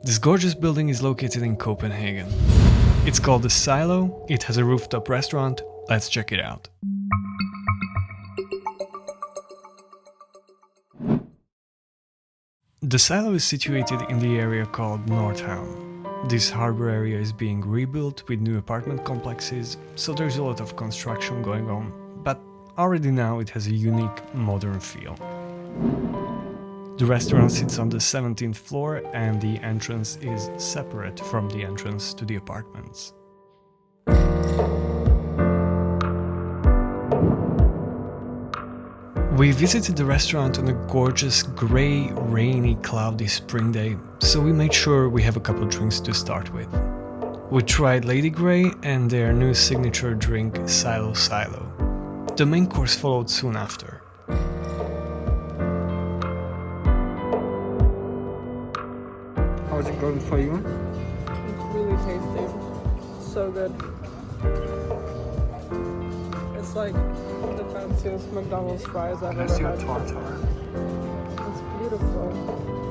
This gorgeous building is located in Copenhagen. It's called the Silo, it has a rooftop restaurant, let's check it out. The Silo is situated in the area called Nordhavn. This harbor area is being rebuilt with new apartment complexes, so there's a lot of construction going on, but already now it has a unique modern feel. The restaurant sits on the 17th floor and the entrance is separate from the entrance to the apartments. We visited the restaurant on a gorgeous grey, rainy, cloudy spring day, so we made sure we have a couple drinks to start with. We tried Lady Grey and their new signature drink, Silo Silo. The main course followed soon after. How's it going for you? It's really tasty. So good. It's like the fanciest McDonald's fries I've ever had. Tartar. It's beautiful.